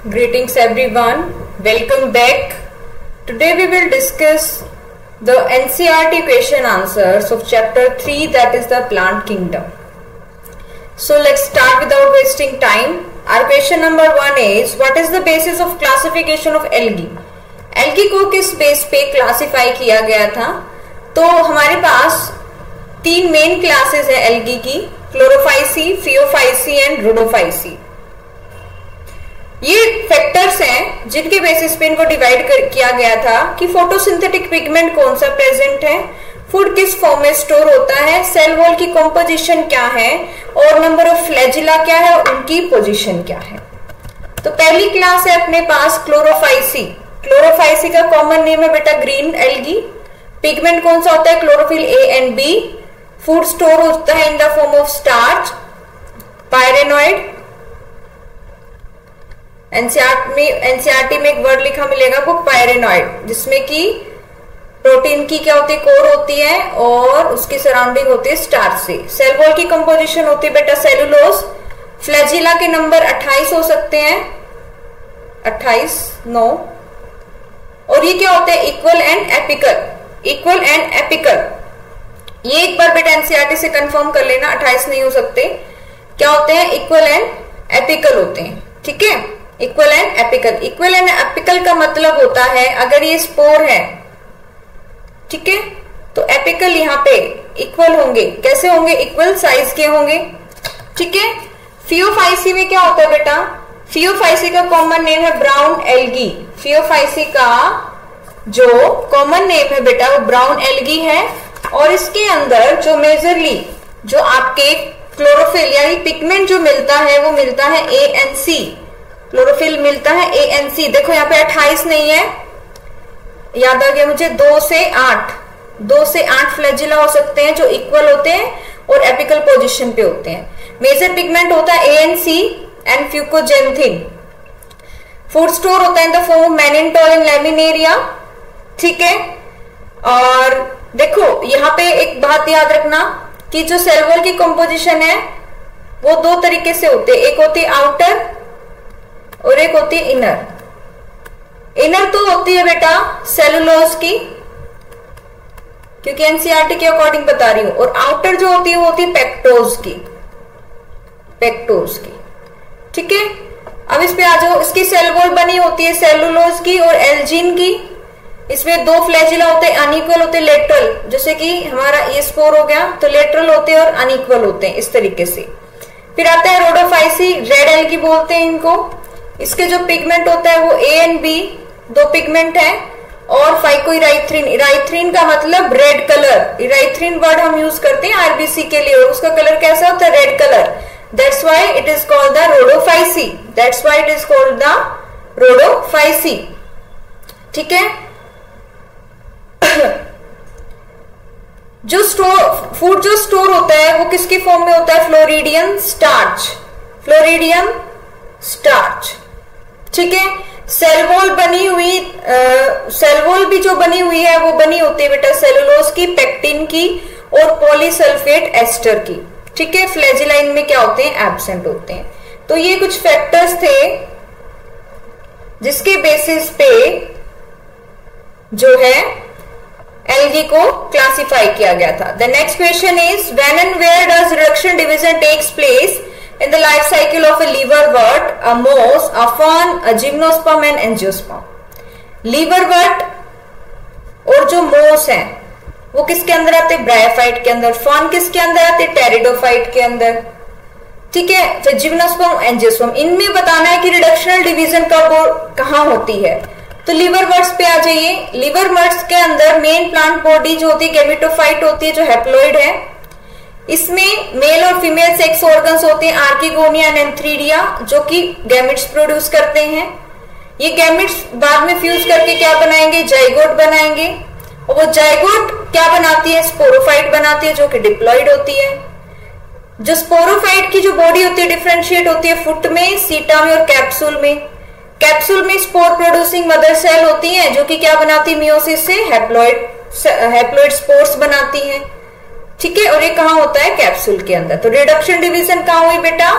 Greetings everyone, welcome back. Today we will discuss the NCERT question answers of chapter 3, that is the plant kingdom. So let's start without wasting time. Our question number 1 is, what is the basis of classification of algae? Algae को किस base पे classify किया गया था? तो हमारे पास 3 main classes है algae की, क्लोरोफाइसी, फियोफाइसी एंड रोडोफाइसी. ये फैक्टर्स हैं जिनके बेसिस पे इनको डिवाइड किया गया था कि फोटोसिंथेटिक पिगमेंट कौन सा प्रेजेंट है, फूड किस फॉर्म में स्टोर होता है, सेल वॉल की कॉम्पोजिशन क्या है और नंबर ऑफ फ्लैजिला क्या है और उनकी पोजीशन क्या है. तो पहली क्लास है अपने पास क्लोरोफाइसी. क्लोरोफाइसी का कॉमन नेम है बेटा ग्रीन एल्गी. पिगमेंट कौन सा होता है? Chlorophyll A and B. Food store होता है in the form of starch, pyrenoid. NCERT में एक वर्ड लिखा मिलेगा आपको पायरेनॉइड, जिसमें कि प्रोटीन की क्या होती है? कोर होती है और उसकी सराउंडिंग होती है स्टार्च से. सेल वॉल की कंपोजिशन होती है बेटा सेलुलोज. फ्लैजिला के नंबर 28 हो सकते हैं, 28 9. और ये क्या होते हैं? Equal and apical. Equal and apical, ये एक बार बेटा एनसीईआरटी से कंफर्म कर लेना, 28 नहीं हो सकते. क्या होते हैं? इक्वल एंड एपिकल होते हैं. ठीक है, equal and apical. Equal and apical का मतलब होता है अगर ये स्पोर है, ठीक है, तो एपिकल यहाँ पे इक्वल होंगे. कैसे होंगे? इक्वल साइज के होंगे. ठीक है. फियोफाइसी में क्या होता है बेटा? फियोफाइसी का कॉमन नेम है ब्राउन एल्गी. फियोफाइसी का जो कॉमन नेम है बेटा वो ब्राउन एल्गी है. और इसके अंदर जो मेजरली जो आपके क्लोरोफिल यानी पिगमेंट जो मिलता है वो मिलता है ANC. क्लोरोफिल मिलता है ANC. देखो यहाँ पे 28 नहीं है, याद आ गया मुझे. 2 से 8 फ्लैजिला हो सकते हैं जो इक्वल होते हैं और एपिकल पोजीशन पे होते हैं. मेजर पिगमेंट होता है ANC and fucoxanthin. Food store होता है in the form of mannitol and laminaria. ठीक है. और देखो यहाँ पे एक बात याद रखना कि जो सेल वॉल की कंपोजिशन है वो 2 तरीके से होते हैं. एक होती है आउटर और एक होती है इनर. इनर तो होती है बेटा सेलुलोज की, क्योंकि एनसीईआरटी के अकॉर्डिंग बता रही हूं. और आउटर जो होती है वो होती है पेक्टोज की. पेक्टोज की. ठीक है. अब इस पे आ जाओ. इसकी सेल वॉल बनी होती है सेलुलोज की और एल्जिन की. इसमें 2 फ्लैजिला होते हैं, अनइक्वल होते हैं लेटरल. जैसे कि हमारा ये स्पोर हो गया तो लेटरल होते हैं और अनइक्वल होते हैं, इस तरीके से. फिर आता है रोडोफाइसी. रेड एल्गी बोलते हैं इनको. इसके जो पिगमेंट होता है वो A एंड B 2 पिगमेंट है. और फाइकोइराइथ्रिन. इराइथ्रिन का मतलब रेड कलर. इराइथ्रिन वर्ड हम यूज करते हैं आरबीसी के लिए और उसका कलर कैसा होता है? Red colour. That's why it is called the Rhodophyceae. That's why it is called the Rhodophyceae. ठीक है. जो फूड जो स्टोर होता है वो किसकी फॉर्म में होता है? Floridean starch. Floridean starch. ठीक है. सेल वॉल बनी हुई सेल वॉल भी जो बनी हुई है वो बनी होती है बेटा सेलुलोज की, पेक्टिन की और पॉलीसल्फेट एस्टर की. ठीक है. फ्लैजिलाइन में क्या होते हैं? एब्सेंट होते हैं. तो ये कुछ फैक्टर्स थे जिसके बेसिस पे जो है एल्गी को क्लासिफाई किया गया था. The next question is, when and where does reduction division takes place in the life cycle of a liverwort, a moss, a fern, a gymnosperm and angiosperm. liverwort और जो मोस है वो किसके अंदर आते हैं? ब्रायोफाइट के अंदर. फर्न किसके अंदर आते हैं? टेरिडोफाइट के अंदर. ठीक है. फिर जिम्नोस्पर्म, एंजियोस्पर्म. इनमें बताना है कि रिडक्शनल डिवीजन कहाँ होती है. तो लिवरवर्ट्स पे आ जाइए. लिवरवर्ट्स के अंदर मेन प्लांट बॉडी जो होती है गैमेटोफाइट होती है, जो हैप्लॉइड है. इसमें मेल और फीमेल सेक्स ऑर्गन्स होते हैं, आर्किगोनिया एंड एंथ्रीडिया, जो कि गैमेट्स प्रोड्यूस करते हैं. ये गैमेट्स बाद में फ्यूज करके क्या बनाएंगे? जाइगोट बनाएंगे. और वो जाइगोट क्या बनाती है? स्पोरोफाइट बनाती है, जो कि डिप्लॉइड होती है. जो स्पोरोफाइट की जो बॉडी होती है डिफरेंशिएट होती है फुट में, सीटा में और कैप्सूल में. कैप्सूल में स्पोर प्रोड्यूसिंग मदर सेल होती है जो कि क्या बनाती है? मियोसिस से हैप्लॉइड स्पोर्स बनाती है. ठीक है. और ये कहाँ होता है? कैप्सूल के अंदर. तो रिडक्शन डिवीजन कहाँ हुई बेटा?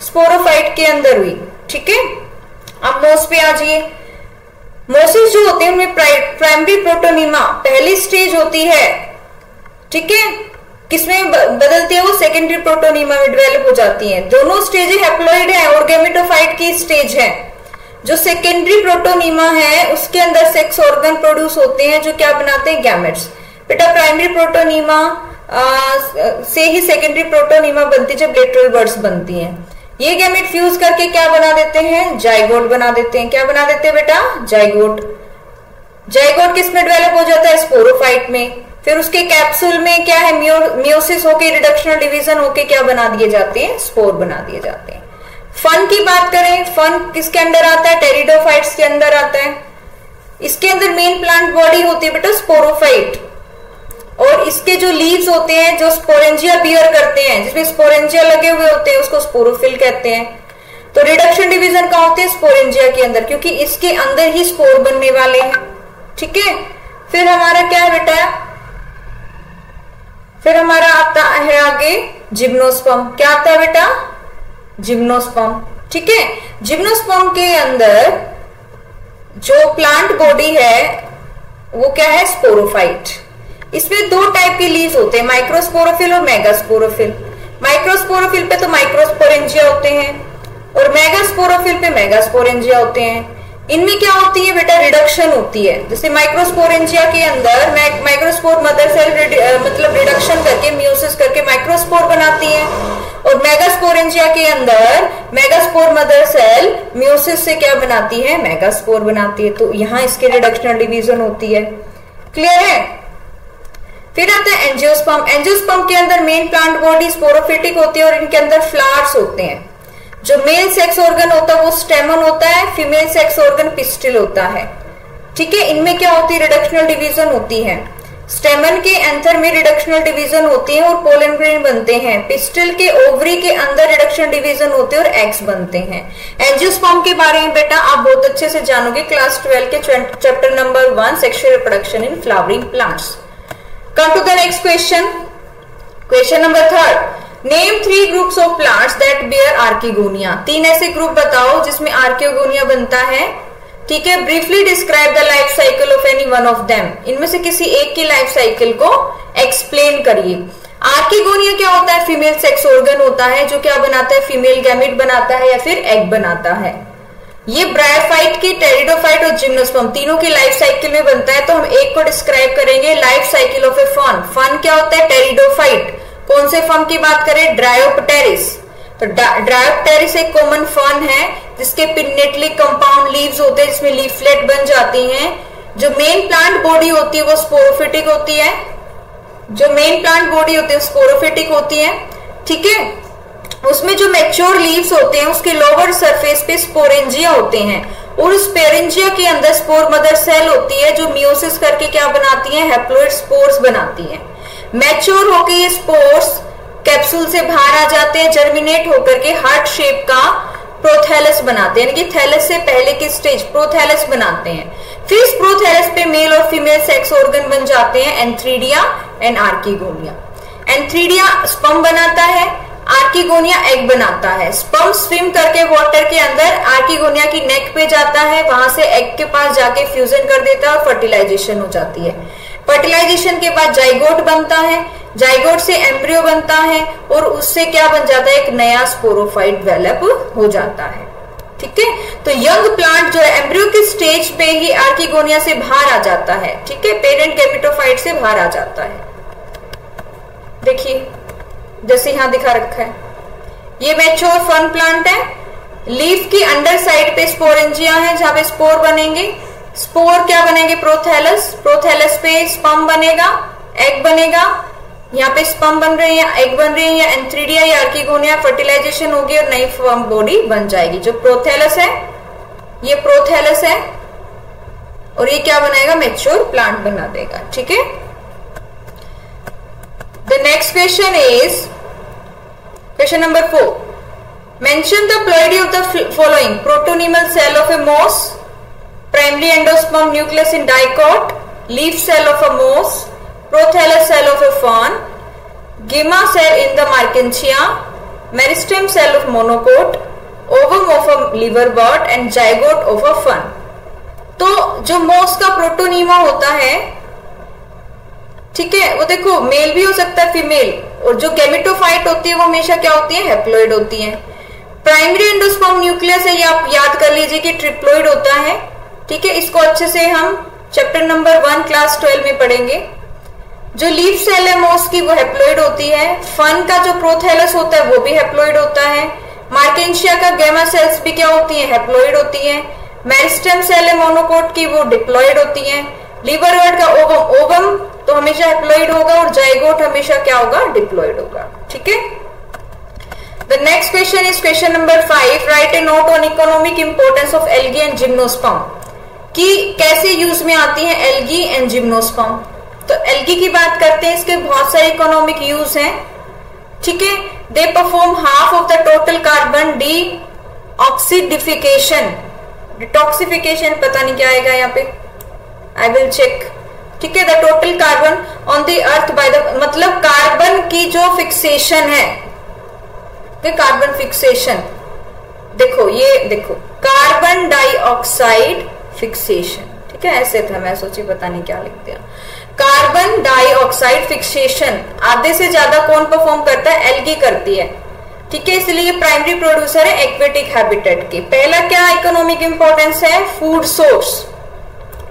स्पोरोफाइट के अंदर हुई. ठीक है. अब मोस पे आ जाइए। मोसिस जो होते हैं उनमें प्राइमरी प्रोटोनीमा पहली स्टेज होती है, ठीक है, किसमें बदलती है वो सेकेंडरी प्रोटोनीमा में डेवलप हो जाती हैं। दोनों स्टेज हैप्लॉइड है और गैमेटोफाइट की स्टेज है। जो सेकेंडरी प्रोटोनीमा है उसके अंदर सेक्स ऑर्गन प्रोड्यूस होते हैं जो क्या बनाते हैं, गैमेट्स। बेटा प्राइमरी प्रोटोनीमा से ही सेकेंडरी प्रोटोनीमा बनती है जब लेटरल बर्ड्स बनती हैं। ये गैमेट फ्यूज करके क्या बना देते हैं, जाइगोट बना देते हैं। क्या बना देते हैं बेटा, जाइगोट। जाइगोट किस में डेवलप हो जाता है, स्पोरोफाइट में। फिर उसके कैप्सूल में क्या है, मियोसिस होके रिडक्शनल डिवीजन होके क्या बना दिए जाते हैं, स्पोर बना दिए जाते हैं। फन की बात करें, फन किसके अंदर आता है, टेरिडोफाइट्स के अंदर आता है। इसके अंदर मेन प्लांट बॉडी होती है बेटा स्पोरोफाइट, और इसके जो लीव्स होते हैं जो स्पोरेंजिया बियर करते हैं, जिसमें स्पोरेंजिया लगे हुए होते हैं, उसको स्पोरोफिल कहते हैं। तो रिडक्शन डिवीजन कहां होते हैं, स्पोरेंजिया के अंदर, क्योंकि इसके अंदर ही स्पोर बनने वाले हैं, ठीक है। फिर हमारा क्या है बेटा, फिर हमारा आता है आगे जिम्नोस्पर्म। क्या आता है बेटा, जिम्नोस्पर्म, ठीक है। जिम्नोस्पर्म के अंदर जो प्लांट बॉडी है वो क्या है, स्पोरोफाइट। इसमें दो टाइप के लीव्स होते हैं, माइक्रोस्पोरोफिल और मेगास्पोरोफिल। माइक्रोस्पोरोफिल पे तो माइक्रोस्पोरेंजिया होते हैं और मेगास्पोरोफिल पे मेगास्पोरेंजिया होते हैं। इनमें क्या होती है बेटा, रिडक्शन होती है। जैसे माइक्रोस्पोरेंजिया के अंदर माइक्रोस्पोर मदर सेल मतलब रिडक्शन करके मियोसिस करके माइक्रोस्पोर बनाती है, और मेगास्पोरेंजिया के अंदर मेगास्पोर मदर सेल मियोसिस से क्या बनाती है, मेगास्पोर बनाती है। तो यहां इसके रिडक्शनल डिवीजन होती है। क्लियर है। फिर आता है एंजियोस्पर्म। एंजियोस्पर्म के अंदर मेन प्लांट बॉडी स्पोरोफिटिक होती है और इनके अंदर फ्लावर्स होते हैं। जो मेल सेक्स ऑर्गन होता है वो स्टेमन होता है, फीमेल सेक्स ऑर्गन पिस्टिल होता है, ठीक है। इनमें क्या होती है, रिडक्शनल डिवीजन होती है। स्टेमन के एंथर में रिडक्शनल डिवीजन होती है और पोलन ग्रेन बनते हैं। पिस्टिल के ओवरी के अंदर रिडक्शन डिवीजन होते हैं और एग्स बनते हैं। एंजियोस्पर्म के बारे में बेटा आप बहुत अच्छे से जानोगे क्लास 12 के chapter number 1 sexual reproduction in flowering plants. Come to the next question. Question number 3. Name 3 groups of plants that bear archegonia. 3 ऐसे ग्रुप बताओ जिसमें आर्कियोगोनिया बनता है, ठीक है। Briefly describe the life cycle of any one of them. इनमें से किसी एक की लाइफ साइकिल को एक्सप्लेन करिए। आर्किगोनिया क्या होता है, फीमेल सेक्स ऑर्गन होता है जो क्या बनाता है, फीमेल गैमेट बनाता है या फिर एग बनाता है। ये ब्रायोफाइट की, टेरिडोफाइट और जिम्नोस्पर्म तीनों की लाइफ साइकिल में बनता है। तो हम एक को डिस्क्राइब करेंगे, life cycle of a fern. Fern क्या होता है, टेरिडोफाइट। कौन से फन की बात करें, ड्रायोप्टेरिस। तो ड्रायोप्टेरिस एक कॉमन फन है जिसके पिन्नेटली कंपाउंड लीव्स होते हैं जिसमें लीफलेट बन जाती हैं। जो मेन प्लांट बॉडी होती है वो स्पोरोफिटिक होती है, जो मेन प्लांट बॉडी होती है स्पोरोफिटिक होती है, ठीक है। उसमें जो मैच्योर लीव्स होते हैं उसके लोअर सरफेस पे स्पोरेंजिया होते हैं और स्पोरेंजिया के अंदर स्पोर मदर सेल होती है जो मियोसिस करके क्या बनाती है, हैप्लॉइड स्पोर्स बनाती है। मैच्योर होकर ये स्पोर्स कैप्सूल से बाहर आ जाते हैं, जर्मिनेट होकर के हार्ट शेप का प्रोथैलस बनाते हैं, यानी कि थैलस से पहले की स्टेज प्रोथैलस बनाते हैं। फिर इस प्रोथैलस पे मेल और फीमेल सेक्स ऑर्गन बन जाते हैं, antheridia and archegonia. Antheridia sperm बनाता है, आर्किगोनिया एग बनाता है। स्पर्म स्विम करके वाटर के अंदर आर्किगोनिया की नेक पे जाता है, वहां से एग के पास जाके फ्यूजन कर देता है और फर्टिलाइजेशन हो जाती है। फर्टिलाइजेशन के बाद जाइगोट बनता है, जाइगोट से एम्ब्रियो बनता है और उससे क्या बन जाता है, एक नया स्पोरोफाइट डेवलप हो जाता है, ठीक है। तो यंग प्लांट जो है एम्ब्रियो की स्टेज पे ही आर्किगोनिया से बाहर आ जाता है, ठीक है, पेरेंट गैमेटोफाइट से बाहर आ जाता है। देखिए जैसे यहां दिखा रखा है, ये मैच्योर फन प्लांट है। लीफ की अंडर साइड पे स्पोरेंजिया है जहां पे स्पोर बनेंगे। स्पोर क्या बनेंगे, प्रोथैलस। प्रोथैलस पे स्पर्म बनेगा, एग बनेगा। यहाँ पे स्पर्म बन रहे हैं या एग बन रहे हैं या एंथ्रीडिया या आर्किगोनिया, फर्टिलाइजेशन होगी और नई फर्म बॉडी बन जाएगी। जो प्रोथैलस है, ये प्रोथैलस है और ये क्या बनाएगा, मैच्योर प्लांट बना देगा, ठीक है। The next question is question number 4. Mention the ploidy of the following: protonemal cell of a moss, primary endosperm nucleus in dicot, leaf cell of a moss, prothallus cell of a fern, gyma cell in the Merkensia, meristem cell of monocot, ovum of a liverwort and zygote of a fern. तो जो मोस का protonema होता है, ठीक है, वो देखो मेल भी हो सकता है, फीमेल, और जो गैमेटोफाइट होती है वो हमेशा क्या होती है, हैप्लॉइड होती है। प्राइमरी एंडोस्पर्म न्यूक्लियस है, ये आप याद कर लीजिए कि ट्रिप्लॉइड होता है, ठीक है। इसको अच्छे से हम चैप्टर नंबर 1 क्लास 12 में पढ़ेंगे। जो लीफ सेल है मोस की वो हैप्लॉइड होती है। फन का जो प्रोथैलस होता है वो भी हैप्लॉइड होता है। मार्केंशिया का गैमा सेल्स भी क्या होती है, हैप्लॉइड होती है। मेरिस्टेम सेल है मोनोकोट की, वो डिप्लॉइड होती है। लिवरवर्ट का ओवम तो हमेशा हैप्लॉइड होगा और जाइगोट हमेशा क्या होगा, डिप्लॉइड होगा, ठीक है। The next question is question number 5, right A note on economic importance of algae and gymnosperm, कि कैसे यूज में आती है एल्गी एंड जिम्नोस्पर्म। तो एल्गी की बात करते हैं, इसके बहुत सारे इकोनॉमिक यूज हैं, ठीक है। They perform half of the total carbon deoxidification, detoxification पता नहीं क्या आएगा यहाँ पे, आई विल चेक, ठीक है। The total carbon on the earth by the, मतलब कार्बन की जो फिक्सेशन है, कार्बन फिक्सेशन, देखो ये देखो कार्बन डाइऑक्साइड फिक्सेशन, ठीक है, ऐसे था, मैं सोची पता नहीं क्या लिख दिया। कार्बन डाइऑक्साइड फिक्सेशन आधे से ज्यादा कौन परफॉर्म करता है, एल्गी करती है, ठीक है। इसलिए प्राइमरी प्रोड्यूसर है एक्वेटिक हैबिटेट के। पहला क्या इकोनॉमिक इंपॉर्टेंस है, फूड सोर्स।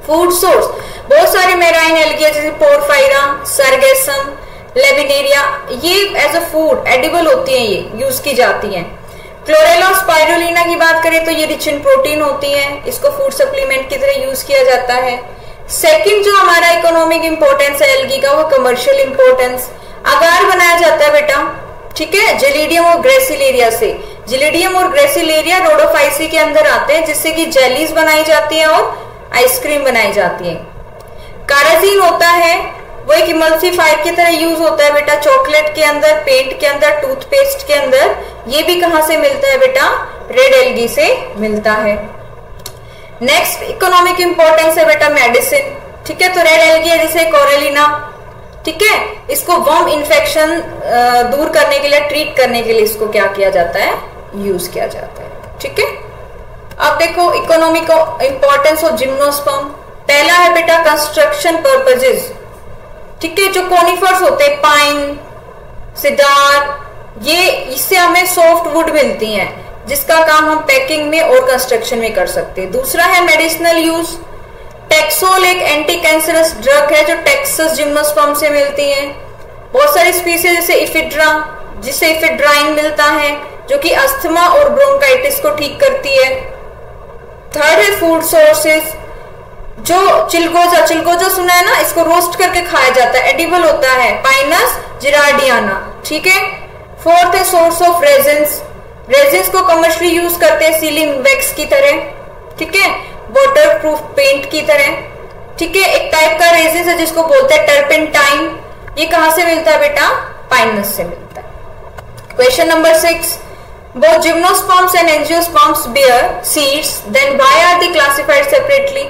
फूड सोर्स बहुत सारे मेराइन एल्गी जैसे पोरफायरा, सरगेसम, लेविनेरिया, ये एज अ फूड एडिबल होती है, ये यूज की जाती हैं। क्लोरेला स्पाइरुलिना की बात करें तो ये रिच इन प्रोटीन होती है, इसको फूड सप्लीमेंट की तरह यूज किया जाता है। सेकंड जो हमारा इकोनॉमिक इंपोर्टेंस है एल्गी का, वो कमर्शियल इंपोर्टेंस। अगार बनाया जाता है बेटा, ठीक है, जेलिडियम और ग्रेसिलेरिया से। जेलिडियम और ग्रेसिलेरिया रोडोफाइसी के अंदर आते हैं, जिससे कि जेलीज बनाई जाती है और आइसक्रीम बनाई जाती है। काराजीन होता है, वो एक इमल्सिफायर की तरह यूज होता है बेटा, चॉकलेट के अंदर, पेंट के अंदर, टूथपेस्ट के अंदर। ये भी कहां से मिलता है बेटा, रेड एल्गी से मिलता है। नेक्स्ट इकोनॉमिक इंपॉर्टेंस है बेटा मेडिसिन, ठीक है। तो रेड एल्गी है जैसे कोरेलिना, ठीक है, इसको वर्म इन्फेक्शन दूर करने के लिए, ट्रीट करने के लिए इसको क्या किया जाता है, यूज किया जाता है, ठीक है। अब देखो इकोनॉमिक इंपॉर्टेंस ऑफ जिम्नोस्पर्म। पहला है बेटा कंस्ट्रक्शन पर्पजेज, ठीक है। जो कोनिफर्स होते हैं, पाइन, सिदार, ये इससे हमें सॉफ्ट वुड मिलती हैं, जिसका काम हम पैकिंग में और कंस्ट्रक्शन में कर सकते हैं। दूसरा है मेडिसिनल यूज। टेक्सोल एक एंटी कैंसरस ड्रग है जो टेक्सस जिम्नोस्पर्म से मिलती है। बहुत सारी स्पीसीज जैसे इफिड्रा, जिससे इफिड्राइन मिलता है, जो कि अस्थमा और ब्रोंकाइटिस को ठीक करती है। थर्ड है फूड सोर्सेज, जो चिलगोजा, चिलगोजा सुना है ना, इसको रोस्ट करके खाया जाता है, एडिबल होता है, पाइनस जिरार्डियाना, ठीक है। फोर्थ है सोर्स ऑफ रेजिन्स, रेजिन्स को कमर्शियली यूज करते हैं सीलिंग वैक्स की तरह, ठीक है, वाटर प्रूफ पेंट की तरह, ठीक है। एक टाइप का रेजिन है जिसको बोलते हैं टर्पेंटाइन, ये कहां से मिलता है बेटा, पाइनस से मिलता है। Question number 6, both gymnosperms and angiosperms bear seeds, then why are they classified separately?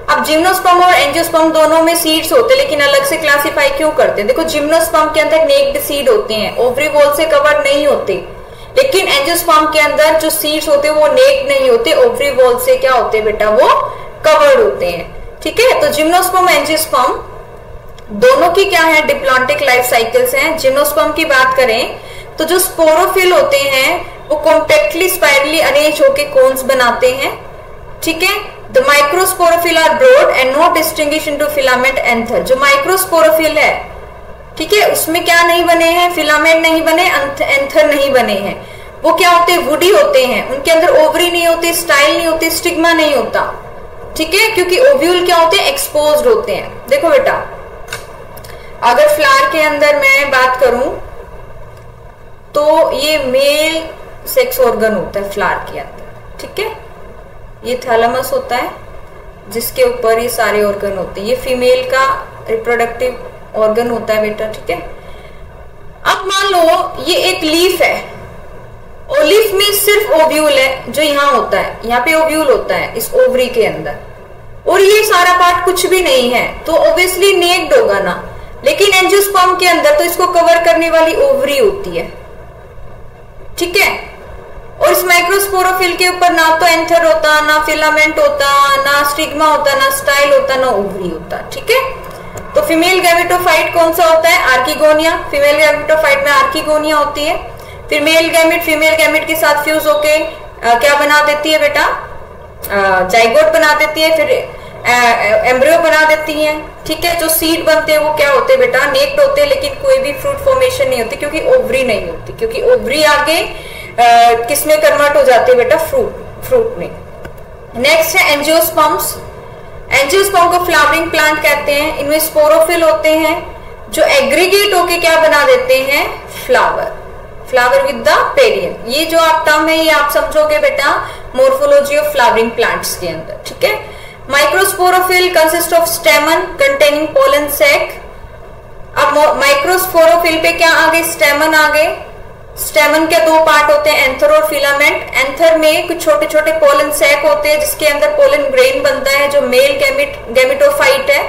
अब जिम्नोस्पर्म और एंजियोस्पर्म दोनों में सीड्स होते हैं, लेकिन अलग से क्लासिफाई क्यों करते हैं? देखो जिम्नोस्पर्म के अंदर नेक्ड सीड होते हैं, ओवरी वॉल से कवर नहीं होते, लेकिन एंजियोस्पर्म के अंदर जो सीड्स होते हैं वो नेक्ड नहीं होते, ओवरी वॉल से क्या होते हैं बेटा, वो कवर्ड होते हैं, ठीक है। तो जिम्नोस्पर्म एंजियोस्पर्म दोनों की क्या है, डिप्लॉन्टिक लाइफ साइकिल्स हैं। जिम्नोस्पर्म की बात करें तो जो स्पोरोफिल होते हैं वो कॉम्पैक्टली स्पाइरली अरेंज होके कोन्स बनाते हैं, ठीक है। The microsporophyll are broad and not distinguish into filament anther. जो माइक्रोस्पोरोफिल है, ठीक है, उसमें क्या नहीं बने हैं, फिलामेंट नहीं बने, एंथर नहीं बने हैं। वो क्या होते हैं, वुडी होते हैं, उनके अंदर ओवरी नहीं होती, स्टाइल नहीं होती, स्टिग्मा नहीं होता, ठीक है, क्योंकि ओव्यूल क्या होते हैं, एक्सपोज्ड होते हैं। देखो बेटा, अगर फ्लावर के अंदर मैं बात करूं तो ये मेल सेक्स ऑर्गन होता है फ्लावर के अंदर, ठीक है, ये थैलेमस होता है जिसके ऊपर ये सारे ऑर्गन होते हैं, ये फीमेल का रिप्रोडक्टिव ऑर्गन होता है बेटा, ठीक है। अब मान लो ये एक लीफ है और लीफ में सिर्फ ओव्यूल है जो यहाँ होता है, यहाँ पे ओव्यूल होता है इस ओवरी के अंदर, और ये सारा पार्ट कुछ भी नहीं है, तो ऑब्वियसली नेक्ड होगा ना। लेकिन एंजियोस्पर्म के अंदर तो इसको कवर करने वाली ओवरी होती है, ठीक है। और इस माइक्रोस्पोरोफिल के ऊपर ना तो एंथर होता, ना फिलामेंट होता, ना स्टिग्मा होता, ना स्टाइल होता, ना ओवरी होता। ठीक है, तो फीमेल गैमेटोफाइट कौन सा होता है? आर्किगोनिया। फीमेल गैमेटोफाइट में आर्किगोनिया होती है। फिर मेल गैमेट फीमेल गैमेट के साथ फ्यूज होके क्या बना देती है बेटा? जाइगोट बना देती है, फिर एम्ब्रियो बना देती है। ठीक है, जो सीड बनते हैं वो क्या होते हैं बेटा? नेक्ड होते हैं, लेकिन कोई भी फ्रूट फॉर्मेशन नहीं होती क्योंकि ओवरी नहीं होती, क्योंकि ओवरी आगे किसमें कन्वर्ट हो जाती है बेटा? फ्रूट में। नेक्स्ट है एंजियोस्पर्म्स। एंजियोस्पर्म को फ्लावरिंग प्लांट कहते हैं। इनमें स्पोरोफिल होते हैं जो एग्रीगेट होके क्या बना देते हैं? Flower with the perianth. ये जो आप टर्म है ये आप समझोगे बेटा मोर्फोलॉजी ऑफ फ्लावरिंग प्लांट्स के अंदर। ठीक है, microsporophyll consist of stamen containing pollen sac. अब माइक्रोस्पोरोफिल पे क्या आ गए? स्टेमन आ गए। स्टेमन के दो पार्ट होते हैं, एंथर और फिलामेंट। एंथर में कुछ छोटे छोटे पोलन सैक होते हैं जिसके अंदर पोलन ग्रेन बनता है, जो मेल गैमेटोफाइट है।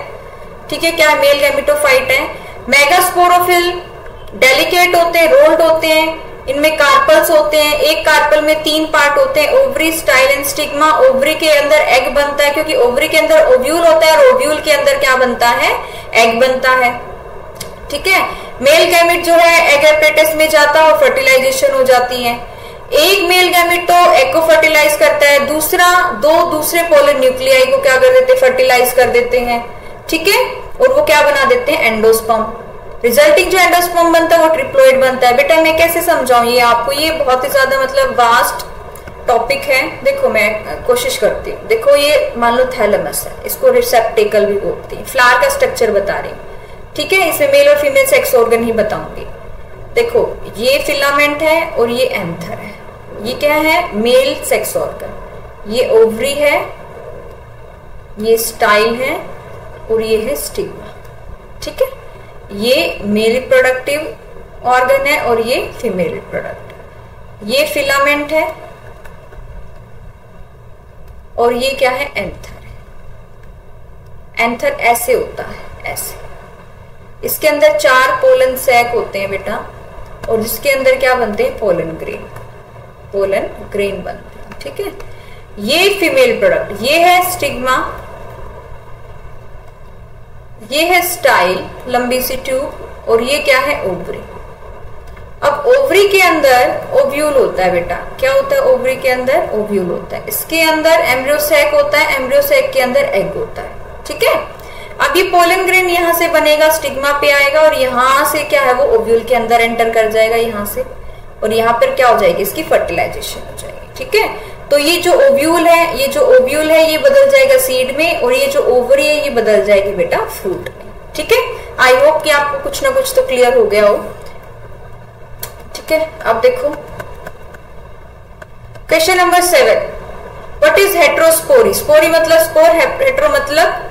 ठीक है, क्या मेल गैमेटोफाइट है। मेगास्पोरोफिल डेलिकेट होते हैं, रोल्ड होते हैं। इनमें कार्पल्स होते हैं। एक कार्पल में 3 पार्ट होते हैं, ovary, style and stigma. Ovary के अंदर एग बनता है क्योंकि ओवरी के अंदर ओव्यूल होता है और ओव्यूल के अंदर क्या बनता है? एग बनता है। ठीक है, मेल गैमेट जो है एग एपरेटस में जाता है और फर्टिलाइजेशन हो जाती है। एक मेल गैमेट तो एग को फर्टिलाइज करता है, दो दूसरे पोलर न्यूक्लियाई को क्या कर देते हैं? फर्टिलाइज कर देते हैं। ठीक है, और वो क्या बना देते हैं? एंडोस्पर्म। रिजल्टिंग जो एंडोस्पर्म बनता है वो ट्रिप्लोइड बनता है। बेटा मैं कैसे समझाऊं ये आपको? ये बहुत ही ज्यादा मतलब वास्ट टॉपिक है। देखो मैं कोशिश करती हूँ। देखो ये मान लो थैलेमस है, इसको रिसेप्टेकल भी बोलते हैं। फ्लावर का स्ट्रक्चर बता रही हूँ। ठीक है, इसमें मेल और फीमेल सेक्स ऑर्गन ही बताऊंगी। देखो ये फिलामेंट है और ये एंथर है। ये क्या है? Male sex organ. ये ओवरी है, ये स्टाइल है और ये है स्टिग्मा। ठीक है, ये मेल रिप्रोडक्टिव ऑर्गन है और ये फीमेल रिप्रोडक्टिव। ये फिलामेंट है और ये क्या है? एंथर है। एंथर ऐसे होता है, ऐसे। इसके अंदर 4 पोलन सैक होते हैं बेटा, और जिसके अंदर क्या बनते हैं? पोलन ग्रेन बनते हैं। ठीक है, ये फीमेल प्रोडक्ट। ये है स्टिग्मा, ये है स्टाइल, लंबी सी ट्यूब, और ये क्या है? ओवरी। अब ओवरी के अंदर ओव्यूल होता है बेटा। क्या होता है? ओवरी के अंदर ओव्यूल होता है। इसके अंदर एम्ब्रियो सैक होता है, एम्ब्रियो सैक के अंदर एग होता है। ठीक है, अब ये पोलन ग्रेन यहां से बनेगा, स्टिग्मा पे आएगा और यहां से क्या है? वो ओव्यूल के अंदर एंटर कर जाएगा यहां से, और यहां पर क्या हो जाएगी? इसकी फर्टिलाइजेशन हो जाएगी। ठीक है, तो ये जो ओव्यूल है ये बदल जाएगा सीड में, और ये जो ओवरी है ये बदल जाएगी बेटा फ्रूट में। ठीक है, आई होप कि आपको कुछ ना कुछ तो क्लियर हो गया हो। ठीक है, अब देखो question number 7। What is heterospory? Spory मतलब स्पोर, हेट्रो मतलब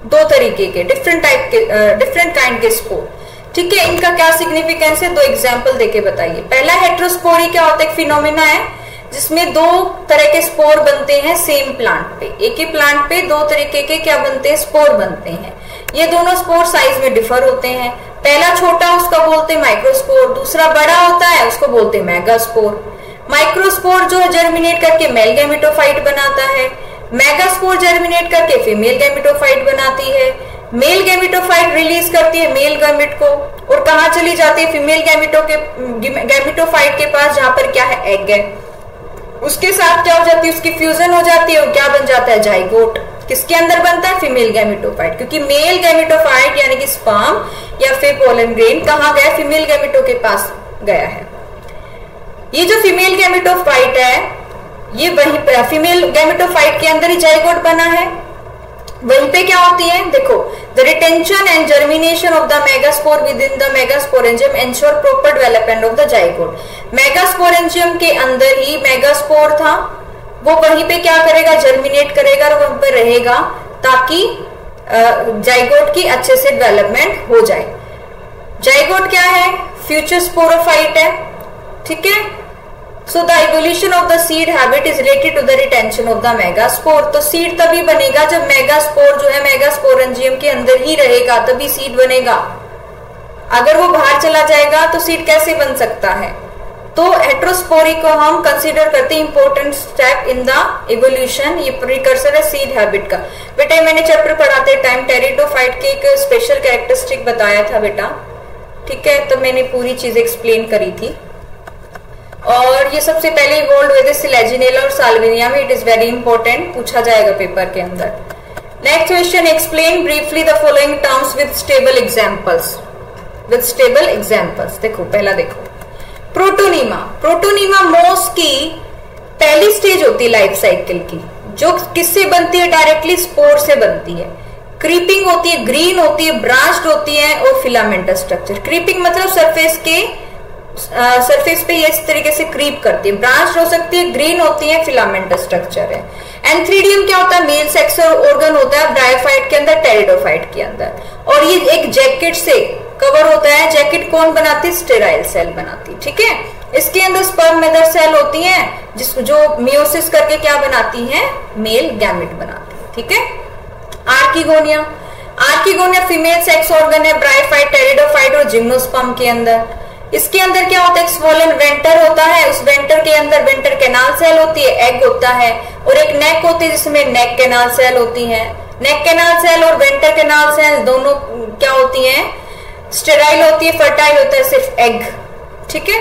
2 तरीके के, डिफरेंट काइंड के स्पोर। ठीक है, इनका क्या सिग्निफिकेंस है? 2 एग्जाम्पल देके बताइए। पहला हेट्रोस्पोरी क्या होता है? एक फिनोमिना है जिसमें 2 तरह के स्पोर बनते हैं सेम प्लांट पे। एक ही प्लांट पे 2 तरीके के क्या बनते हैं? स्पोर बनते हैं। ये दोनों स्पोर साइज में डिफर होते हैं। पहला छोटा उसका बोलते हैं माइक्रोस्पोर, दूसरा बड़ा होता है उसको बोलते हैं मेगास्पोर। माइक्रोस्पोर जो है जर्मिनेट करके मेल गैमेटोफाइट बनाता है, मेगास्पोर जर्मिनेट करके फीमेल गैमेटोफाइट बनाती है। मेल गैमेटोफाइट रिलीज करती है मेल गैमेट को, और कहां चली जाती है? फीमेल गैमेटोफाइट के पास, जहां पर क्या है? एग है। उसके साथ क्या हो जाती है? उसकी फ्यूजन हो जाती है और क्या बन जाता है? जाइगोट। किसके अंदर बनता है? फीमेल गैमेटोफाइट, क्योंकि मेल गैमेटोफाइट यानी कि स्पर्म या फिर पोलन ग्रेन कहां गया? फीमेल गैमेटो के पास गया है। ये जो फीमेल गैमेटोफाइट है ये वही फीमेल गैमेटोफाइट के अंदर ही जाइगोट बना है। वहीं पे क्या होती है? देखो, the retention and germination of the megaspore with in the megasporangium ensure proper development of the zygote. Megasporangium के अंदर ही मेगास्पोर था, वो वहीं पे क्या करेगा? जर्मिनेट करेगा और वहीं पे रहेगा, ताकि जाइगोट की अच्छे से डेवलपमेंट हो जाए। जाइगोट क्या है? फ्यूचर स्पोरोफाइट है। ठीक है, so the evolution of the seed habit is related to the retention of the megaspore. तो सीड तभी बनेगा जब मेगास्पोर जो है मेगास्पोरेंजियम के अंदर ही रहेगा, तभी सीड बनेगा। अगर वो बाहर चला जाएगा तो सीड कैसे बन सकता है? तो हेट्रोस्पोरी को हम कंसीडर करते हैं important step in the evolution. ये प्रीकर्सर है सीड हैबिट का। बेटा मैंने चैप्टर पढ़ाते टाइम टेरिडोफाइट की एक स्पेशल कैरेक्टरिस्टिक बताया था बेटा, ठीक है, तो मैंने पूरी चीज एक्सप्लेन करी थी। और ये सबसे पहले इवॉल्व हुए थे सिलेजिनेला और साल्विनिया में। इट इज वेरी इंपॉर्टेंट, पूछा जाएगा पेपर के अंदर। Next question, explain briefly the following terms with stable examples. With stable examples देखो, पहला देखो प्रोटोनीमा। प्रोटोनीमा मोस की पहली स्टेज होती है लाइफ साइकिल की, जो किससे बनती है? डायरेक्टली स्पोर से बनती है। क्रीपिंग होती है, ग्रीन होती है, ब्रांच्ड होती है और फिलामेंटस स्ट्रक्चर। क्रीपिंग मतलब सरफेस पे ये इस तरीके से क्रीप करती है। ब्रांच हो सकती है, ग्रीन होती है, फिलामेंटस स्ट्रक्चर है। एंथ्रीडियम क्या होता है? मेल सेक्सुअल ऑर्गन होता है ब्रायोफाइट के अंदर, टेरिडोफाइट के अंदर। और ये एक जैकेट से कवर होता है। जैकेट कौन बनाती है? स्टेराइल सेल बनाती, ठीक है। इसके अंदर स्पर्म मदर सेल होती है, जो मियोसिस करके क्या बनाती है? मेल गैमेट बनाती है, ठीक है। Archegonia. Archegonia female sex organ है ब्रायोफाइट, टेरिडोफाइट और जिम्नोस्पर्म के अंदर। इसके अंदर क्या होता है? स्वोलन वेंटर होता है। उस वेंटर के अंदर वेंटर कैनाल सेल होती है, एग होता है, और एक नेक होती है जिसमें नेक कैनाल सेल होती है। नेक कैनाल सेल और वेंटर कैनाल सेल दोनों क्या होती हैं? स्टेराइल होती है, फर्टाइल होता है सिर्फ एग, ठीक है।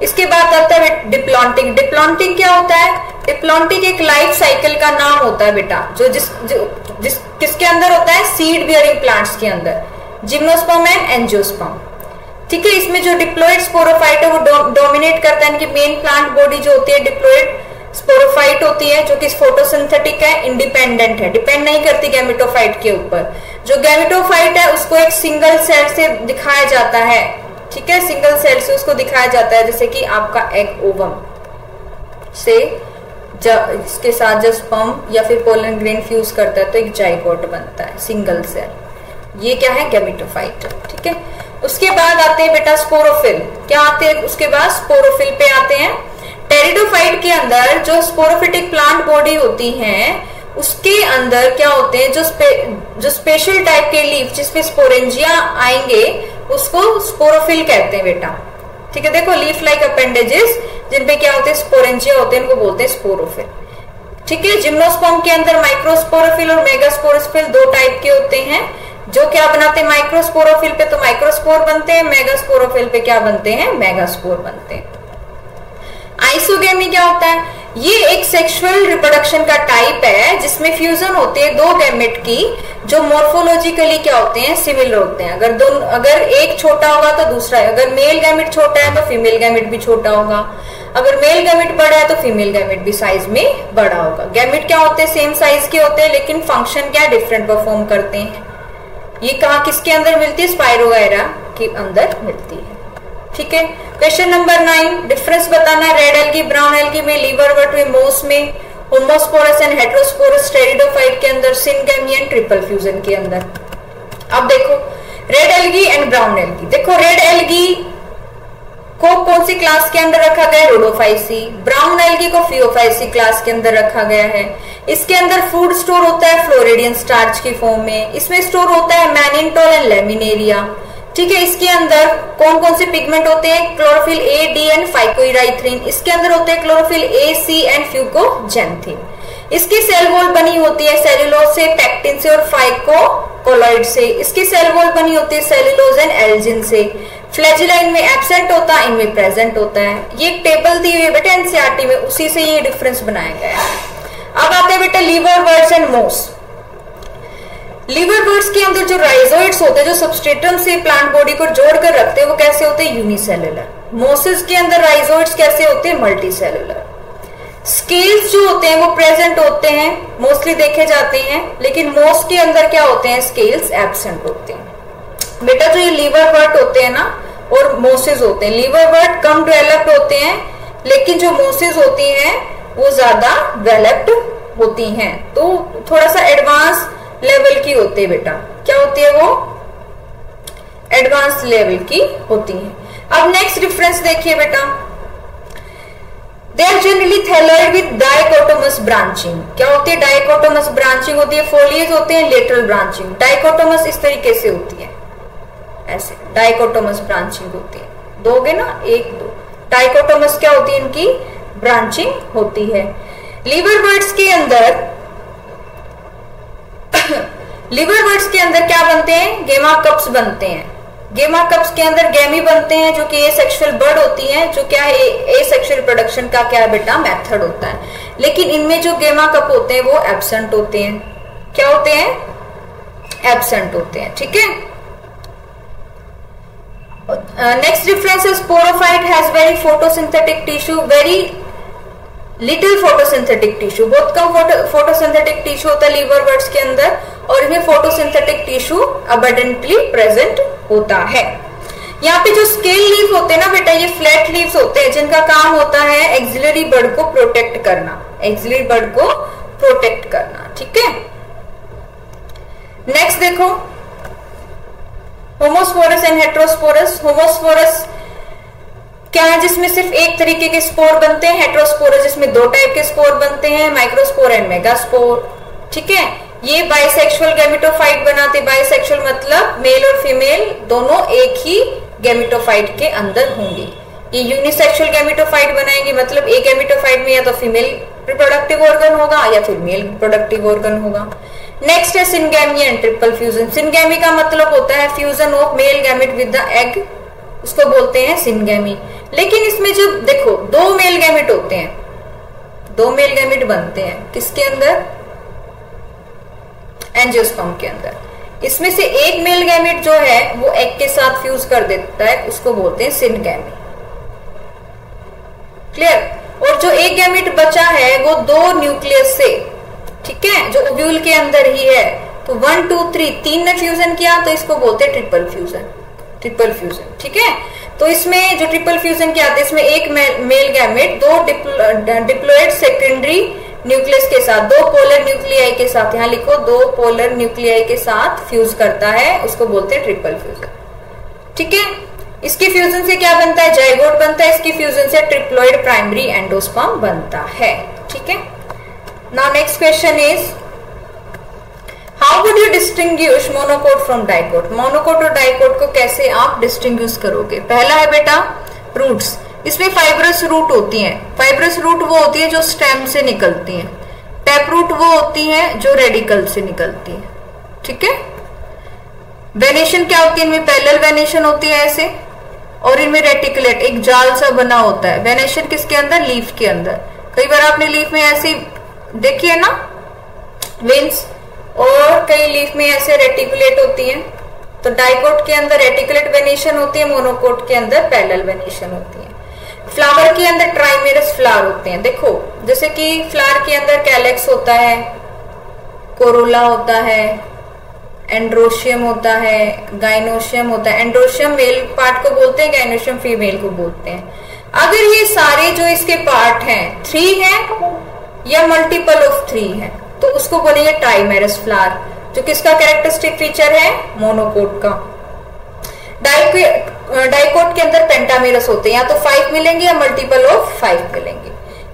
इसके बाद आता है डिप्लॉन्टिंग। डिप्लॉन्टिंग क्या होता है? डिप्लॉन्टिंग एक लाइफ साइकिल का नाम होता है बेटा, जो किसके अंदर होता है? सीड बियरिंग प्लांट्स के अंदर, जिम्नोस्पर्म एंड एंजियोस्पर्म, ठीक है। इसमें जो डिप्लॉइड स्पोरोफाइट है वो डोमिनेट करता है। इनकी मेन प्लांट बॉडी जो होती है डिप्लॉइड स्पोरोफाइट होती है, जो कि फोटोसिंथेटिक है, इंडिपेंडेंट है, डिपेंड नहीं करती गैमेटोफाइट के ऊपर। जो गैमेटोफाइट है उसको एक सिंगल सेल से दिखाया जाता है, ठीक है, सिंगल सेल से उसको दिखाया जाता है, जैसे कि आपका एग ओवम से इसके साथ जब स्पर्म या फिर पोलन ग्रेन फ्यूज करता है तो एक जाइगोट बनता है, सिंगल सेल। ये क्या है? गैमेटोफाइट, ठीक है। उसके बाद आते हैं बेटा स्पोरोफिल। क्या आते हैं उसके बाद? स्पोरोफिल पे आते हैं। टेरिडोफाइट के अंदर जो स्पोरोफिटिक प्लांट बॉडी होती है उसके अंदर क्या होते हैं? जो स्पेशल टाइप के लीफ जिसपे स्पोरेंजिया आएंगे उसको स्पोरोफिल कहते हैं बेटा, ठीक है। देखो लीफ लाइक अपेंडेजेस जिनपे क्या होते हैं? स्पोरेंजिया होते हैं, उनको बोलते हैं स्पोरोफिल, ठीक है। जिम्नोस्पर्म के अंदर माइक्रोस्पोरोफिल और मेगास्पोरोफिल दो टाइप के होते हैं। जो क्या बनाते हैं? माइक्रोस्पोरोफिल पे तो माइक्रोस्पोर बनते हैं, मेगास्पोरोफिल पे क्या बनते हैं? मेगास्पोर बनते हैं। आइसोगेमी क्या होता है? ये एक सेक्सुअल रिप्रोडक्शन का टाइप है जिसमें फ्यूजन होते हैं दो गैमेट की, जो मॉर्फोलॉजिकली क्या होते हैं? सिमिलर होते हैं। अगर एक छोटा होगा तो दूसरा, अगर मेल गैमेट छोटा है तो फीमेल गैमेट भी छोटा होगा, अगर मेल गैमेट बड़ा है तो फीमेल गैमेट भी साइज में बड़ा होगा। गैमेट क्या होते हैं? सेम साइज के होते हैं, लेकिन फंक्शन क्या डिफरेंट परफॉर्म करते हैं। ये कहाँ किसके अंदर मिलती है? स्पाइरोगायरा के अंदर मिलती है, ठीक है। क्वेश्चन नंबर 9, डिफरेंस बताना रेड एल्गी ब्राउन एल्गी में, लीवरवर्ट में, मोस में, होमोस्पोरस एंड हेटेरोस्पोरस टेरिडोफाइट के अंदर, सिनगेमी एंड ट्रिपल फ्यूजन के अंदर। अब देखो red algae and brown algae. देखो रेड एल्गी को कौन सी क्लास के अंदर रखा गया है? रोडोफाइसी। ब्राउन एल्गी को फियोफाइसी क्लास के अंदर रखा गया है। इसके अंदर फूड स्टोर होता है फ्लोरिडियन स्टार्च की फॉर्म में। इसमें स्टोर होता है मैनिनटोल एंड लेमिनेरिया, ठीक है। इसके अंदर कौन कौन से पिगमेंट होते हैं? Chlorophyll A, D and phycoerythrin. इसके अंदर होते हैं chlorophyll A, C and fucoxanthin. इसकी सेल वॉल बनी होती है सेल्यूलोज से, पैक्टिन से और फाइकोकोलॉइड से। इसकी सेल वॉल बनी होती है सेल्यूलोज एंड एल्जिन से। फ्लैजिला इनमें एब्सेंट होता है, इनमें प्रेजेंट होता है। ये एक टेबल दी हुई है बेटा एनसीईआरटी में, उसी से ये डिफरेंस बनाया गया है। अब आते हैं बेटा लीवरवर्ट्स एंड मोस। लीवरवर्ट्स के अंदर जो राइजोइड्स होते हैं, जो सबस्ट्रेटम से प्लांट बॉडी को जोड़कर रखते हैं, वो कैसे होते हैं? यूनिसेलुलर। मोसेस के अंदर राइजोइड्स कैसे होते हैं? मल्टीसेलुलर। स्केल्स जो होते हैं वो प्रेजेंट होते हैं, मोस्टली देखे जाते हैं, लेकिन मोस के अंदर क्या होते हैं? स्केल्स एब्सेंट होते हैं। बेटा जो ये लीवरवर्ट होते हैं ना और मोसेस होते हैं, लीवरवर्ट कम डेवलप्ड होते हैं, लेकिन जो मोसेस होती हैं वो ज्यादा डेवलप्ड होती हैं, तो थोड़ा सा एडवांस लेवल की होती है बेटा। क्या होती है? वो एडवांस लेवल की होती है। अब नेक्स्ट डिफरेंस देखिए बेटा, they are generally thalloid with dichotomous branching. क्या होती है? डाइकोटोमस ब्रांचिंग होती है। फोलिएज होते हैं लेटरल ब्रांचिंग। डाइकोटोमस इस तरीके से होती है, ऐसे डाइकोटोमस ब्रांचिंग होती है। दोगे ना, एक दो, डाइकोटोमस क्या होती है, इनकी ब्रांचिंग होती है। लीवर बर्ड्स के अंदर लीवर बर्ड्स के अंदर क्या बनते हैं, गेमा कप्स बनते हैं। गेमा कप्स के अंदर गैमी बनते हैं जो कि एसेक्सुअल बर्ड होती हैं, जो क्या है एसेक्सुअल प्रोडक्शन का क्या बेटा मेथड होता है। लेकिन इनमें जो गेमा कप होते हैं वो एब्सेंट होते हैं। क्या होते हैं, एब्सेंट होते हैं, ठीक है। नेक्स्ट डिफरेंस है sporophyte has very photosynthetic tissue, very little photosynthetic tissue, बहुत कम फोटोसिंथेटिक टिश्यू होता है लीवर बर्ड्स के अंदर, और इनमें फोटोसिंथेटिक टिश्यू अबंडेंटली प्रेजेंट होता है। यहाँ पे जो स्केल लीफ होते हैं ना बेटा, ये फ्लैट लीव्स होते हैं जिनका काम होता है एक्सिलरी बर्ड को प्रोटेक्ट करना, एक्सिलरी बर्ड को प्रोटेक्ट करना, ठीक है। नेक्स्ट देखो होमोस्पोरस एंड हेटेरोस्पोरस। होमोस्पोरस क्या है, जिसमें सिर्फ एक तरीके के स्पोर बनते हैं। हेटेरोस्पोरस जिसमें दो टाइप के स्पोर बनते हैं, माइक्रोस्पोर एंड मेगास्पोर, ठीक है। ये बाइसेक्सुअल गैमेटोफाइट बनाते, बाइसेक्सुअल मतलब मेल और फीमेल दोनों एक ही गैमेटोफाइट के अंदर होंगे। ये यूनिसेक्सुअल गैमेटोफाइट बनाएंगे, मतलब एक गैमेटोफाइट में या तो फीमेल रिप्रोडक्टिव ऑर्गन होगा या फिर मेल रिप्रोडक्टिव ऑर्गन होगा। नेक्स्ट है syngamy and triple fusion. Syngamy का मतलब होता है fusion of male gamete with the egg, उसको बोलते हैं सिनगैमी। लेकिन इसमें जो देखो दो मेल गैमेट होते हैं, दो मेल गैमेट बनते हैं किसके अंदर, एंजियोस्पर्म के अंदर। इसमें से एक मेल गैमेट जो है वो एग के साथ फ्यूज कर देता है, उसको बोलते हैं सिनगैमी, क्लियर। और जो एक गैमेट बचा है वो दो न्यूक्लियस से, ठीक है, जो ओव्यूल के अंदर ही है, तो 1 2 3 तीन ने फ्यूजन किया तो इसको बोलते हैं ट्रिपल फ्यूजन, ट्रिपल फ्यूजन, ठीक है। तो इसमें जो ट्रिपल फ्यूजन क्या आता है, इसमें एक मेल गैमेट दो डिप्लॉइड सेकेंडरी न्यूक्लियस के साथ, दो पोलर न्यूक्लियाई के साथ, यहां लिखो दो पोलर न्यूक्लियाई के साथ फ्यूज करता है, उसको बोलते हैं ट्रिपल फ्यूजन, ठीक है। इसके फ्यूजन से क्या बनता है, जाइगोट बनता है। इसकी फ्यूजन से ट्रिप्लॉइड प्राइमरी एंडोस्पर्म बनता है, ठीक है। Now next question is how would you distinguish monocot from dicot. Monocot और डाइकोट को कैसे आप डिस्टिंग्विश करोगे। पहला है बेटा रूट्स, इसमें फाइब्रस रूट होती हैं। फाइब्रस रूट वो होती है जो स्टेम से निकलती हैं, टैप रूट वो होती है जो रेडिकल से निकलती है, ठीक है। वेनेशन क्या होती है, इनमें पैरेलल वेनेशन होती है ऐसे, और इनमें रेटिकुलेट एक जाल सा बना होता है। वेनेशन किसके अंदर, लीफ के अंदर। कई बार आपने लीफ में ऐसे देखी है ना वेन्स, और कई लीफ में ऐसे रेटिकुलेट होती है। तो डाइकोट के अंदर रेटिकुलेट वेनेशन होती है, मोनोकोट के अंदर पैरेलल वेनेशन होती है। फ्लावर के अंदर ट्राइमेरस फ्लावर होते हैं। देखो जैसे कि फ्लावर के अंदर कैलेक्स होता है, कोरोला होता है, एंड्रोशियम होता है, गाइनोशियम होता है। एंड्रोशियम मेल पार्ट को बोलते हैं, गाइनोशियम फीमेल को बोलते हैं। अगर ये सारे जो इसके पार्ट हैं 3 हैं या मल्टीपल ऑफ 3 हैं तो उसको बोलेंगे ट्राइमेरस फ्लावर, जो किसका कैरेक्टरिस्टिक फीचर है, मोनोकोट का। डाइकोट के अंदर पेंटामेरस होते हैं, या तो 5 मिलेंगे या मल्टीपल ऑफ 5 मिलेंगे।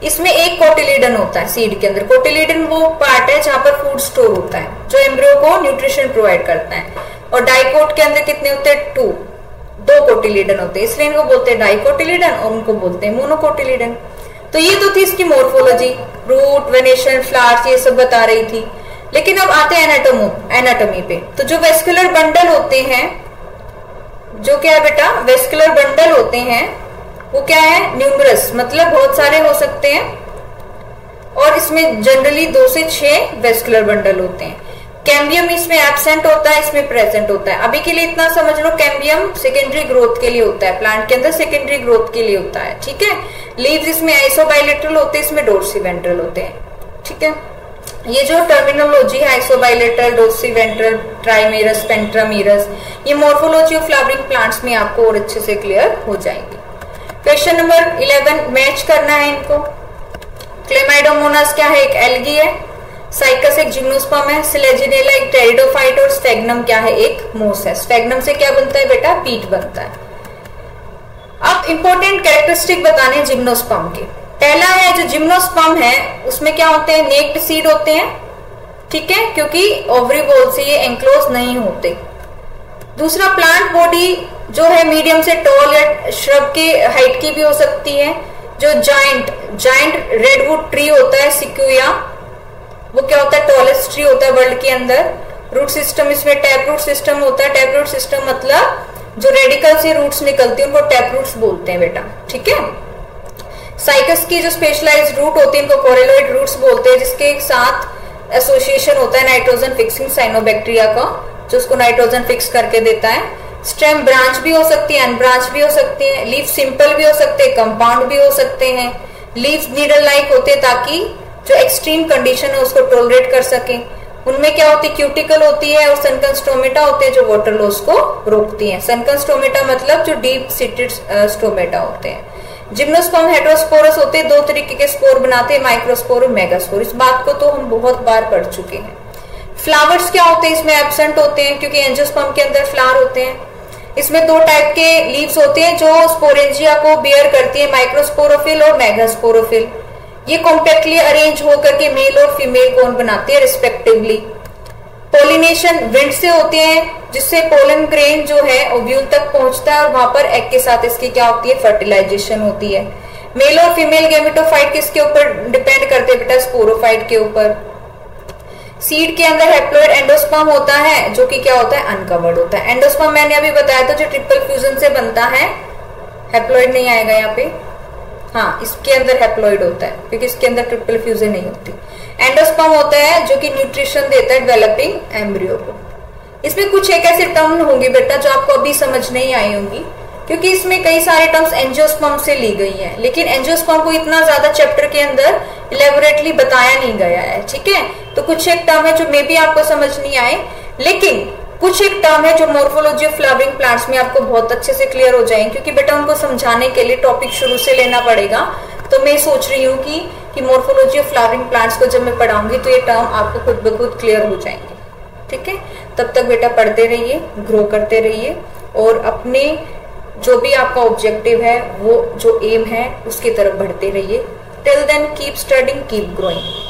इसमें एक कोटिलीडन होता है सीड के अंदर। कोटिलीडन वो पार्ट है जहां पर फूड स्टोर होता है, जो एम्ब्रियो को न्यूट्रिशन प्रोवाइड करता है। और डाइकोट के अंदर कितने होते हैं, 2 कोटिलीडन होते हैं, इसलिए इनको बोलते हैं डाइकोटिलीडन और उनको बोलते हैं मोनोकोटिलीडन। तो ये तो थी इसकी मोर्फोलॉजी, रूट, वेनेशन, फ्लावर्स, ये सब बता रही थी। लेकिन अब आते हैं एनाटॉमी पे। तो जो वेस्कुलर बंडल होते हैं, जो क्या है बेटा, वेस्कुलर बंडल होते हैं, वो क्या है, न्यूमरस, मतलब बहुत सारे हो सकते हैं। और इसमें जनरली 2 से 6 वेस्कुलर बंडल होते हैं। कैम्बियम इसमें एब्सेंट होता है, इसमें प्रेजेंट होता है। अभी के लिए इतना समझ लो, कैम्बियम सेकेंडरी ग्रोथ के लिए होता है, प्लांट के अंदर सेकेंडरी ग्रोथ के लिए होता है, ठीक है। लीव्स इसमें आइसोबाइलेटरल होते हैं, इसमें डोर्सीवेंट्रल होते हैं, ठीक है। ये जो टर्मिनोलॉजी है आइसोबाइलेटरल, डोर्सीवेंट्रल, ट्राइमेरस, पेंट्रामेरस, ये मोर्फोलॉजी ऑफ फ्लावरिंग प्लांट्स में आपको और अच्छे से क्लियर हो जाएंगे। क्वेश्चन नंबर 11 मैच करना है इनको। क्लेमाइडोमोनास क्या है, एक एल्गी है। साइकस एक जिम्नोस्पर्म है। सिलेजिनेला एक टेरिडोफाइट और स्फेग्नम क्या है, एक मोस है। स्फेग्नम से क्या बनता है बेटा, पीट बनता है। अब इंपॉर्टेंट कैरेक्टरिस्टिक बताने हैं जिम्नोस्पर्म के। पहला है जो जिम्नोस्पर्म है उसमें क्या होते हैं, नेक्ड सीड होते हैं, ठीक है, क्योंकि ओवरी बॉल से ये एंक्लोज नहीं होते। दूसरा, प्लांट बॉडी जो है मीडियम से टॉल या श्रब के हाइट की भी हो सकती है। जो जाइंट रेडवुड ट्री होता है सिक्यूया, वो क्या होता है, टॉलेस्ट ट्री होता है वर्ल्ड के अंदर। रूट सिस्टम इसमें टैप रूट सिस्टम होता है। टैप रूट सिस्टम मतलब जो रेडिकल से रूट्स निकलती है उनको टैप रूट्स बोलते हैं बेटा, ठीक है। साइकस की जो स्पेशलाइज्ड रूट होती है इनको कोरेलोइड रूट्स बोलते हैं, जिसके साथ एसोसिएशन होता है नाइट्रोजन फिक्सिंग साइनोबैक्टीरिया का, जो उसको नाइट्रोजन फिक्स करके देता है। स्टेम ब्रांच भी हो सकती है, अनब्रांच भी हो सकती है। लीफ सिंपल भी हो सकते हैं, कंपाउंड भी हो सकते हैं। लीफ नीडल लाइक होते हैं ताकि जो एक्सट्रीम कंडीशन है उसको टॉलरेट कर सके। उनमें क्या होती है, क्यूटिकल होती है और सनकन स्टोमेटा होते हैं जो वाटर लॉस को रोकती हैं। सनकन स्टोमेटा मतलब जो डीप सीटेड स्टोमेटा होते हैं। जिम्नोस्पर्म हेटेरोस्पोरस होते हैं, दो तरीके के स्पोर बनाते हैं, माइक्रोस्पोर और मेगास्पोर। इस बात को तो हम बहुत बार पढ़ चुके हैं। फ्लावर्स क्या होते हैं, इसमें एब्सेंट होते हैं क्योंकि एंजियोस्पर्म के अंदर फ्लावर होते हैं। इसमें दो टाइप के लीव्स होते हैं जो स्पोरेंजिया को बियर करती है, माइक्रोस्पोरोफिल और मेगास्पोरोफिल। ये कॉम्पैक्टली अरेंज होकर के मेल और फीमेल कोन बनाती है रिस्पेक्टिवली। पोलिनेशन विंड से होती है, जिससे पोलन ग्रेन जो है ओव्यूल तक पहुंचता है और वहां पर एग के साथ इसकी क्या होती है, फर्टिलाइजेशन होती है। मेल और फीमेल गैमेटोफाइट किसके ऊपर डिपेंड करते हैं बेटा, स्पोरोफाइट के ऊपर। सीड के अंदर हैप्लॉइड एंडोस्पर्म होता है जो कि क्या होता है, अनकवर्ड होता है। एंडोस्पर्म मैंने अभी बताया था जो ट्रिपल फ्यूजन से बनता है। हैप्लॉइड नहीं आएगा यहाँ पे, हाँ इसके अंदर हैप्लॉइड होता है क्योंकि इसके अंदर ट्रिपल फ्यूजन नहीं होती। एंडोस्पर्म होता है जो कि न्यूट्रिशन देता है डेवलपिंग एम्ब्रियो को। इसमें कुछ एक ऐसे टर्म होंगे बेटा जो आपको अभी समझ नहीं आई होंगी, क्योंकि इसमें कई सारे टर्म्स एंजियोस्पर्म से ली गई हैं, लेकिन एंजियोस्पर्म को इतना ज्यादा चैप्टर के अंदर इलेबोरेटली बताया नहीं गया है, ठीक है। तो कुछ एक टर्म है जो मे बी आपको समझ नहीं आए, लेकिन कुछ एक टर्म है जो मॉर्फोलॉजी ऑफ फ्लावरिंग प्लांट्स में आपको बहुत अच्छे से क्लियर हो जाएंगे, क्योंकि बेटा उनको समझाने के लिए टॉपिक शुरू से लेना पड़ेगा। तो मैं सोच रही हूँ कि मॉर्फोलॉजी ऑफ फ्लावरिंग प्लांट्स को जब मैं पढ़ाऊंगी तो ये टर्म आपको खुद ब खुद क्लियर हो जाएंगे, ठीक है। तब तक बेटा पढ़ते रहिए, ग्रो करते रहिए और अपने जो भी आपका ऑब्जेक्टिव है, वो जो एम है उसकी तरफ बढ़ते रहिए। Till then keep studying, keep growing.